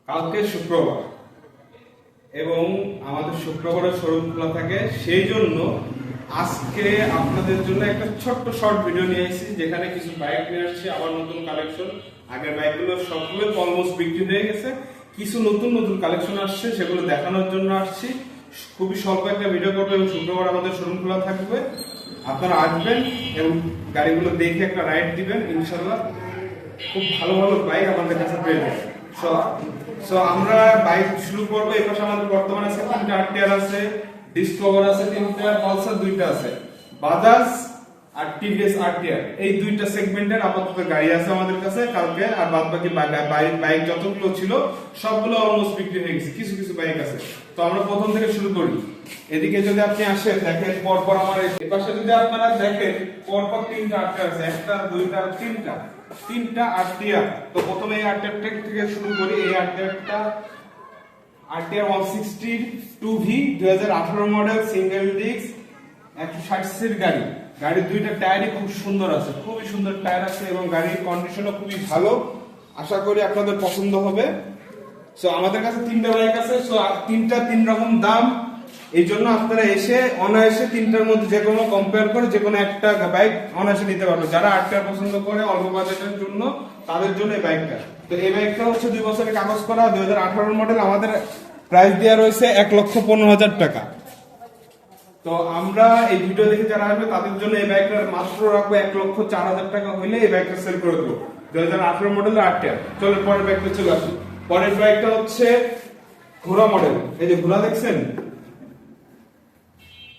কালকে শুক্রবার এবং আমাদের শুক্রবারে শোরুম খোলা থাকে, সেই জন্য আজকে আপনাদের জন্য একটা ছোট্ট শর্ট ভিডিও নিয়ে এসেছি, যেখানে কিছু বাইক নিয়ে আসছি, আবার নতুন কালেকশন। আগের বাইকগুলো সবগুলো অলমোস্ট বিক্রি হয়ে গেছে, কিছু নতুন নতুন কালেকশন আসছে, সেগুলো দেখানোর জন্য আসছি। খুবই স্বল্প একটা ভিডিও করবো এবং শুক্রবার আমাদের শোরুম খোলা থাকবে। আপনারা আসবেন এবং গাড়িগুলো দেখে একটা রাইড দিবেন, ইনশাল্লাহ খুব ভালো ভালো বাইক আমাদের কাছে পেয়ে যাবেন। সো আমরা বাইক শুরু করবো। এই পাশে আমাদের বর্তমানে আছে 3টা আরটিআর আছে, ডিসকভার আছে 3টা, পালসার 2টা আছে, বাজাজ আর টিভিএস আরটিআর, এই 2টা সেগমেন্টের আপাতত গাড়ি আছে আমাদের কাছে কালকে। আর বাদ বাকি বাইক যতগুলো ছিল সবগুলো অলমোস্ট বিক্রি হয়ে গেছে, কিছু কিছু বাইক আছে। তো আমরা প্রথম থেকে শুরু করি। এদিকে যদি আপনি আসেন, দেখেন পরপর আমার এই পাশে যদি আপনারা দেখেন পরপর 3টা আরটিআর আছে, 1টা 2টা 3টা আরটিআর। তো প্রথমে এই আরটিআর থেকে শুরু করি। এই আরটিআরটা RTR 160 2V 2018 model, single disc, 160 সিসির গাড়ি। গাড়ির 2টা টায়ারই খুব সুন্দর আছে, খুবই সুন্দর টায়ার আছে এবং গাড়ির কন্ডিশনও খুবই ভালো। আশা করি আপনাদের পছন্দ হবে। সো আমাদের কাছে 3টা বাইক আছে, সো 3টা 3 রকম দাম। এই জন্য আপনারা এসে অনায়াসে 3টার মধ্যে যে কোনো কম্পেয়ার করে যে কোনো একটা বাইক অনায়াসে নিতে পারবেন। যারা আরটিআর পছন্দ করে অল্প বাজেটের জন্য, তাদের জন্য এই বাইকটা। তো এই বাইকটা হচ্ছে 2 বছরের কাগজ করা, 2018 মডেল। আমাদের প্রাইস দেওয়া রয়েছে 1,15,000 টাকা। তো আমরা এই ভিডিও দেখে যারা আসবে তাদের জন্য এই বাইকটার মাত্র রাখবো 1,04,000 টাকা হইলে এই বাইকটা সেল করে দেবো। 2018 মডেল আরটিআর। চলো পরের বাইকটা চলে আসি। পরের বাইকটা হচ্ছে ঘোড়া মডেল। এই যে ঘোড়া দেখছেন,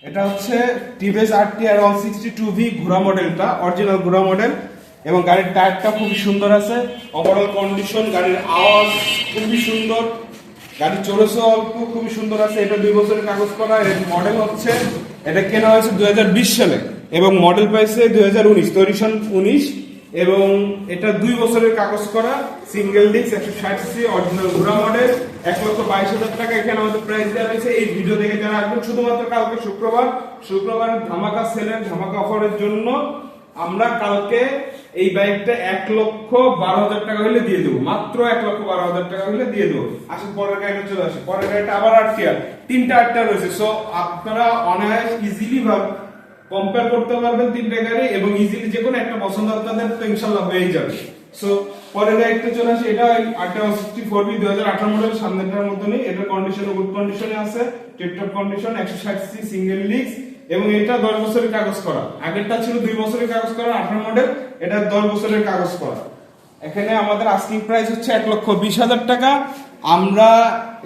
এটা হচ্ছে টিভিএস আরটিআর 160 2V ঘোড়া মডেলটা, অরিজিনাল ঘোড়া মডেল। এবং গাড়ির টায়ারটা খুবই সুন্দর আছে, ওভারঅল কন্ডিশন, গাড়ির আওয়াজ খুবই সুন্দর, গাড়ি চলেছে অল্প, খুবই সুন্দর আছে। এটা 2 বছরের কাগজ করা। এর মডেল হচ্ছে, এটা কেনা হয়েছে 2020 সালে এবং মডেল পাইছে 2019, তৈরি সন 19। এবং এটা 2 বছরের কাগজ করা, সিঙ্গেল ডিস্ক, 160 সিসি, অরিজিনাল ঘোড়া মডেল, 1,22,000 টাকা এখানে আমাদের প্রাইস দেওয়া হয়েছে। এই ভিডিও দেখে যারা আসবেন, শুধুমাত্র কালকে শুক্রবার ধামাকা সেলের, ধামাকা অফারের জন্য আমরা কালকে এই বাইকটা 1,12,000 টাকা হলে দিয়ে দেবো, মাত্র 1,12,000 টাকা হলে দিয়ে দেবো। আসলে পরের গাড়িটা চলে আসে। পরের গাড়িটা আবার আরটিআর, 3টা আরটিআর রয়েছে। সো আপনারা অনায়াস ইজিলি কম্পেয়ার করতে পারবেন 3টা গাড়ি এবং ইজিলি যে কোনো একটা পছন্দ আপনাদের তো ইনশাআল্লাহ হয়ে যাবে। সো পরের গাড়িটা চলে আসে। এটা আরটিআর 164V 2018 মডেল, সামনেটার মতো নেই, এটার কন্ডিশন গুড কন্ডিশনে আছে, tiptop condition, 160 CC, single disc. এবং এটা 10 বছরের কাগজ করা। আগেরটা ছিল 2 বছরের কাগজ করা 18 মডেল, এটা 10 বছরের কাগজ করা। এখানে আমাদের আস্কিং প্রাইস হচ্ছে 1,20,000 টাকা। আমরা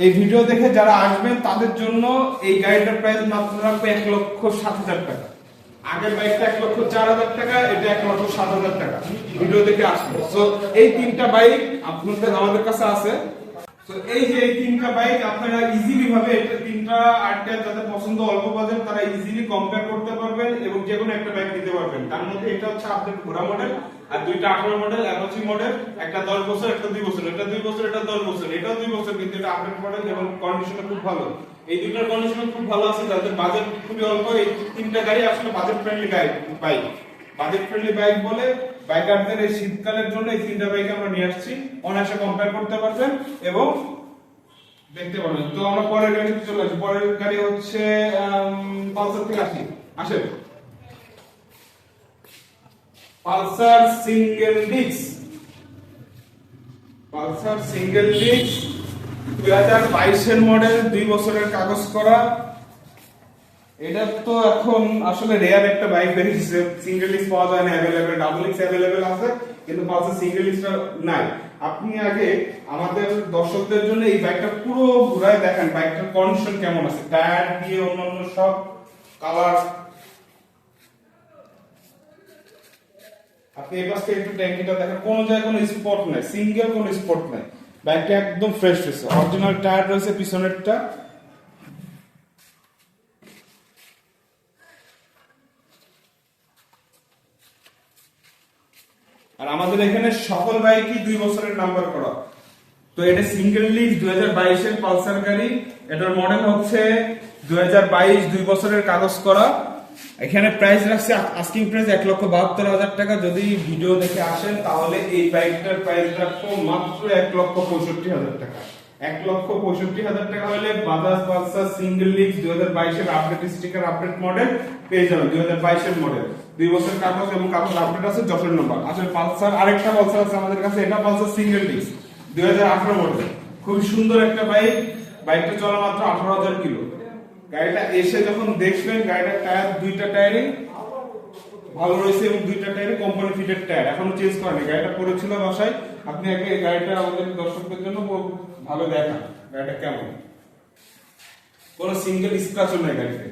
এই ভিডিও দেখে যারা আসবেন তাদের জন্য এই গাড়িটার প্রাইস মাত্র রাখবো 1,07,000 টাকা। আগের বাইকটা 1,04,000 টাকা, এটা 1,07,000 টাকা। ভিডিও দেখে আসবেন। সো এই 3টা বাইক আপনাদের আমাদের কাছে আছে। তো এই যে এই 3টা বাইক আপনারা ইজিলি ভাবে, এটা 3টা আরটিআর যাদের পছন্দ অল্প বাজেট, তারা ইজিলি কম্পেয়ার করতে পারবেন এবং যে কোনো একটা বাইক নিতে পারবেন। তার মধ্যে এটা হচ্ছে আপনাদের ঘোড়া মডেল, আর 2টা 18 মডেল, অ্যাপাচি মডেল, একটা 10 বছর, একটা 2 বছর, এটা 2 বছর, এটা 10 বছর, এটাও 2 বছর, কিন্তু এটা আপডেট মডেল এবং কন্ডিশন খুব ভালো। এই 2টার কন্ডিশন খুব ভালো আছে। যাদের বাজেট খুবই অল্প, এই 3টা গাড়ি আসলে budget friendly bike. Budget friendly bike বলে বাইকারদের এই শীতকালের জন্য এই 3টা বাইক আমরা নিয়ে আসছি, অনায়াসে কম্পেয়ার করতে পারবেন এবং দেখতে পারবেন। তো আমরা পরের গাড়িতে চলে আসি। পরের গাড়ি হচ্ছে পালসার থেকে আসেন Pulsar single disc. Pulsar single disc 2022 এর মডেল, 2 বছরের কাগজ করা। এটা তো এখন আসলে রেয়ার একটা বাইক বেরিয়েছে, সিঙ্গেল ডিস্ক পাওয়া যায় না अवेलेबल, ডাবল ডিস্ক अवेलेबल আছে কিন্তু পালসার সিঙ্গেল ডিস্কটা নাই। আপনি আগে আমাদের দর্শকদের জন্য এই বাইকটা পুরো ঘুরায় দেখেন বাইকটার কন্ডিশন কেমন আছে, টায়ার দিয়ে অন্যান্য সব কালার। আপনি এই পাশে একটু ট্যাঙ্কিটা দেখেন, কোনো জায়গায় কোনো স্পট নাই, সিঙ্গেল কোনো স্পট নাই। বাইকটা একদম ফ্রেশ রয়েছে, অরিজিনাল টায়ার রয়েছে পিছনেরটা। আর আমাদের এখানে সকল বাইকই 2 বছরের নাম্বার করা। তো এটা সিঙ্গেল ডিস্ক 2022 এর পালসার গাড়ি, এটার মডেল হচ্ছে 2022, 2 বছরের কাগজ করা। এখানে প্রাইস রাখছে আস্কিং প্রাইস 1,72,000 টাকা। যদি ভিডিও দেখে আসেন তাহলে এই বাইকটার প্রাইস রাখবো মাত্র 1,65,000 টাকা। 1,65,000 টাকা হলে বাজাজ পালসার সিঙ্গেল ডিস্ক 2022 এর আপডেট স্টিকার আপডেট মডেল পেয়ে যাবেন। 2022 এর মডেল, 2 বছর কাগজ এবং কাগজ আপডেট আছে, যশোর নম্বর। আসলে পালসার আরেকটা পালসার আছে আমাদের কাছে, এটা পালসার সিঙ্গেল ডিস্ক 2018 মডেল, খুব সুন্দর একটা বাইক। বাইকটা চলা মাত্র 18,000 কিলো। গাড়িটা এসে যখন দেখবেন, গাড়িটার টায়ার, দুইটা টায়ারই ভালো রয়েছে এবং দুইটা টায়ারে কোম্পানি ফিটেড টায়ার, এখনো চেঞ্জ করেনি। গাড়িটা পড়েছিল বাসায়, আপনি আগে গাড়িটা আমাদের দর্শকদের জন্য ভালো দেখান গাড়িটা কেমন। কোনো সিঙ্গেল স্ক্র্যাচও নেই গাড়িতে।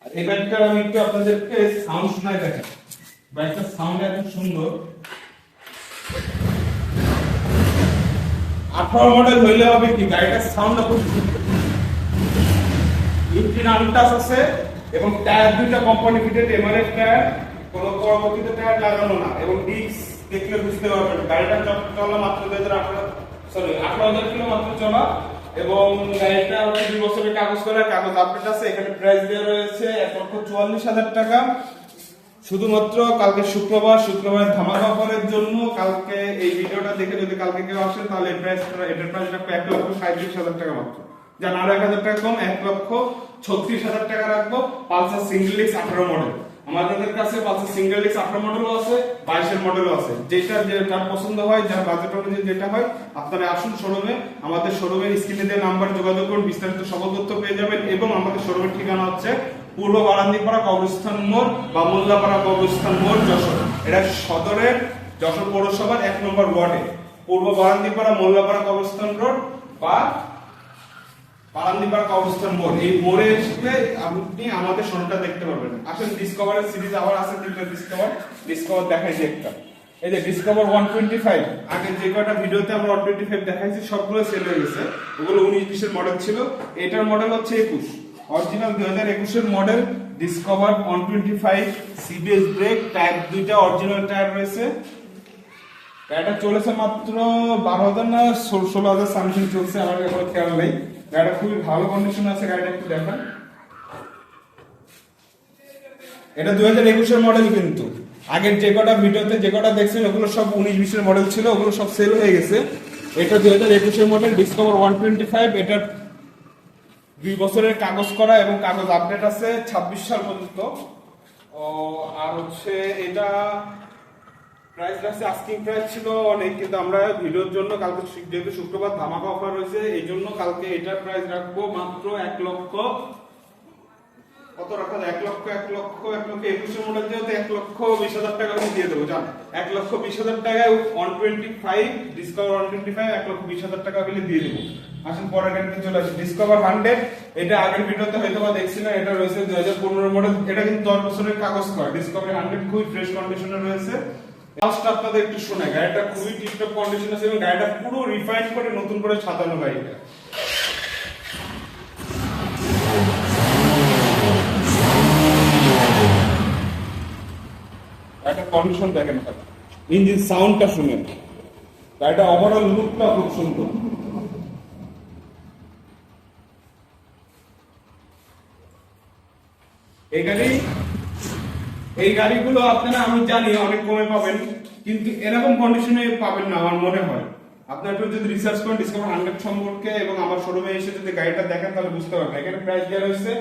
আর এই বাইকটার আমি একটু আপনাদেরকে সাউন্ড শোনাই দেখাই। বাইকটার সাউন্ড এত সুন্দর। 18 মডেল হইলে হবে কি, গাড়িটার সাউন্ড খুব সুন্দর। ইঞ্জিন আনটাচ আছে এবং টায়ার দুইটা কোম্পানি ফিটেড এমআরএফ টায়ার, কোনো পরবর্তীতে টায়ার লাগানো না। এবং ডিস্ক দেখলে বুঝতে পারবেন গাড়িটা চলা মাত্র 18,000 কিলো মাত্র চলা। এবং গাড়িটা 2 বছরের কাগজ করা, কাগজ আপডেট আছে। এখানে প্রাইস দেওয়া রয়েছে 1,44,000 টাকা। শুধুমাত্র কালকে শুক্রবার ধামাকা অফারের জন্য কালকে এই ভিডিওটা দেখে যদি কালকে কেউ আসেন, তাহলে এটার প্রাইস রাখবো 1,37,000 টাকা মাত্র। যান আরো 1,000 টাকা কম, 1,36,000 টাকা রাখবো। পালসার সিঙ্গেল ডিস্ক 18 মডেল আমাদের কাছে, পালসার সিঙ্গেল ডিস্ক 18 মডেলও আছে, 22 এর মডেলও আছে। যেটা পছন্দ হয়, যার বাজেট অনুযায়ী যেটা হয়, আপনারা আসুন শোরুমে। আমাদের শোরুমের স্ক্রিনে দেওয়া নাম্বার যোগাযোগ করুন, বিস্তারিত সকল তথ্য পেয়ে যাবেন। এবং আমাদের শোরুমের ঠিকানা হচ্ছে পূর্ব বারান্দিপাড়া কবরস্থান মোড় বা মোল্লাপাড়া কবরস্থান মোড়, যশোর। এটা সদরের যশোর পৌরসভার 1 নম্বর ওয়ার্ডে পূর্ব বারান্দিপাড়া মোল্লাপাড়া কবরস্থান রোড বা বারান্দিপাড়া কবরস্থান মোড়। এই মোড়ে এসে আপনি আমাদের শোরুমটা দেখতে পারবেন। আসলে ডিসকভারের সিরিজ আবার আছে, তিনটা ডিসকভার দেখাই যে একটা, এই যে ডিসকভার 125। আগে যে কয়টা ভিডিওতে আমরা 125 দেখাইছি সবগুলো সেল হয়ে গেছে, ওগুলো 19-20 এর মডেল ছিল। এটার মডেল হচ্ছে 21, অরিজিনাল 2021 এর model discover 125। CBS brake, tyre দুইটা অরিজিনাল টায়ার রয়েছে। গাড়িটা চলেছে মাত্র 12,000 না 16,000 সামথিং চলছে, আমার এখন খেয়াল নেই। গাড়িটা খুবই ভালো কন্ডিশন আছে, গাড়িটা একটু দেখান। এটা 2021 এর মডেল, কিন্তু আগের যে কটা ভিডিওতে যে কটা দেখছেন ওগুলো সব 19-20 এর মডেল ছিল, ওগুলো সব সেল হয়ে গেছে। এটা 2021 এর মডেল ডিসকভার 125। এটা 2 বছরের কাগজ করা এবং কাগজ আপডেট আছে 26 সাল পর্যন্ত। আর হচ্ছে এটা প্রাইস আছে, আস্কিং প্রাইস ছিল অনেক, কিন্তু আমরা ভিডিওর জন্য কালকে যেহেতু শুক্রবার ধামাকা অফার রয়েছে, এই জন্য কালকে এটার প্রাইস রাখবো মাত্র 1,21,000 মডেল, যেহেতু 1,20,000 টাকা আমি দিয়ে দেবো। জান 1,20,000 টাকায় 125 ডিসকভার 125 1,20,000 টাকা হলে দিয়ে দেবো। আসুন পরের গাড়িতে চলে আসি, ডিসকভার 100। এটা আগের ভিডিওতে হয়তো বা দেখছিলেন, এটা রয়েছে 2015 মডেল। এটা কিন্তু 10 বছরের কাগজ করা। ডিসকভার 100 খুবই ফ্রেশ কন্ডিশনে রয়েছে। লাস্টটা আপনাদের একটু শোনাই, গাড়িটা খুবই টিপটপ কন্ডিশন আছে এবং গাড়িটা পুরো রিফাইন করে নতুন করে সাজানো গাড়িটা। গাড়িটার কন্ডিশন দেখেন, ইঞ্জিন সাউন্ডটা শুনেন, গাড়িটা ওভারঅল লুকটা খুব সুন্দর। এই গাড়িগুলো আপনারা, আমি জানি অনেক কমে পাবেন, কিন্তু এরকম কন্ডিশনে পাবেন না আমার মনে হয়। আপনারা একটু যদি রিসার্চ করেন ডিসকভার 100 সম্পর্কে এবং আমার শোরুমে এসে যদি গাড়িটা দেখেন, তাহলে বুঝতে পারবেন। এখানে প্রাইস দেওয়া রয়েছে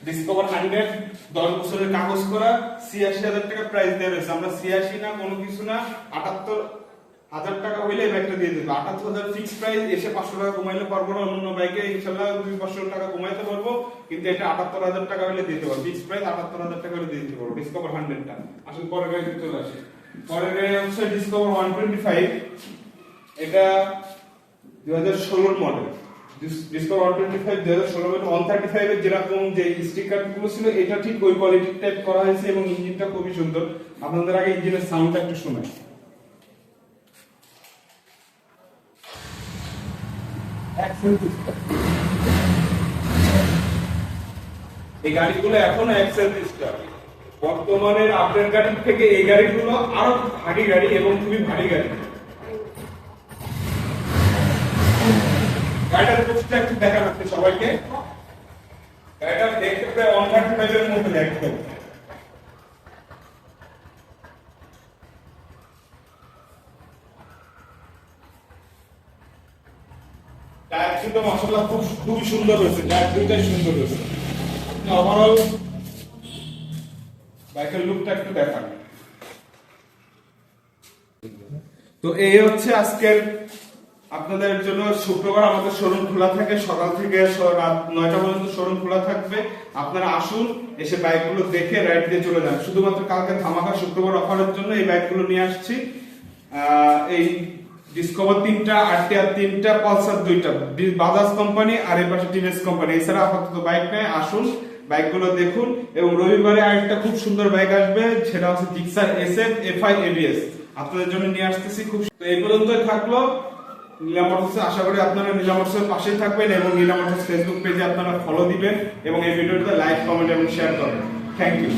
ডিসকভার 100 10 বছরের কাগজ করা 86,000 টাকা প্রাইস দেওয়া রয়েছে। আমরা 86 না কোনো কিছু না, 78,000 টাকা হইলে এই বাইকটা দিয়ে দেবো। 78,000 ফিক্স প্রাইস, এসে 500 টাকা কমাইলে পারবো না। অন্য বাইকে ইনশাআল্লাহ 200 টাকা কমাইতে পারবো, কিন্তু এটা 78,000 টাকা হইলে দিতে পারবো। ফিক্স প্রাইস 78,000 টাকা হইলে দিয়ে দিতে পারবো ডিসকভার 100টা। আসলে পরের গাড়িতে চলে আসে। পরের গাড়ি হচ্ছে ডিসকভার 125। এটা 2016 মডেল। Discover 125 2016 model. 135 এর যেরকম যে স্টিকার গুলো ছিল, এটা ঠিক ওই কোয়ালিটির টাইপ করা হয়েছে এবং ইঞ্জিনটা খুবই সুন্দর। আপনাদের আগে ইঞ্জিনের সাউন্ডটা একটু শোনাই। এই গাড়িগুলো এখনো এক্সেল সিস্টেম। বর্তমানের আপডেট গাড়ির থেকে এই গাড়িগুলো আরো ভারী গাড়ি এবং খুবই ভারী গাড়ি। গাড়িটার পোস্টটা একটু দেখা যাচ্ছে সবাইকে। গাড়িটা দেখতে প্রায় 135 এর মতো দেখতে। কিন্তু মাশাআল্লাহ খুবই সুন্দর হয়েছে, টায়ার দুইটাই সুন্দর হয়েছে। ওভারঅল বাইকের লুকটা একটু দেখান। তো এই হচ্ছে আজকের আপনাদের জন্য। শুক্রবার আমাদের শোরুম খোলা থাকে, সকাল থেকে রাত 9টা পর্যন্ত শোরুম খোলা থাকবে। আপনারা আসুন, এসে বাইকগুলো দেখে রাইড দিয়ে চলে যান। শুধুমাত্র কালকে ধামাকা শুক্রবার অফারের জন্য এই বাইকগুলো নিয়ে আসছি। এই ডিসকভার 3টা, আরটিআর 3টা, পালসার 2টা, বাজাজ কোম্পানি আর এই পাশে টিভিএস কোম্পানি। এছাড়া আপাতত বাইক নেই, আসুন বাইকগুলো দেখুন। এবং রবিবারে আরেকটা খুব সুন্দর বাইক আসবে, সেটা হচ্ছে জিক্সার SF FI ABS, আপনাদের জন্য নিয়ে আসতেছি। খুব তো এই পর্যন্তই থাকলো নীলা মোটরসে। আশা করি আপনারা নীলা মোটরসের পাশেই থাকবেন এবং নীলা মোটরস ফেসবুক পেজে আপনারা ফলো দিবেন এবং এই ভিডিওটা লাইক, কমেন্ট এবং শেয়ার করবেন। Thank you.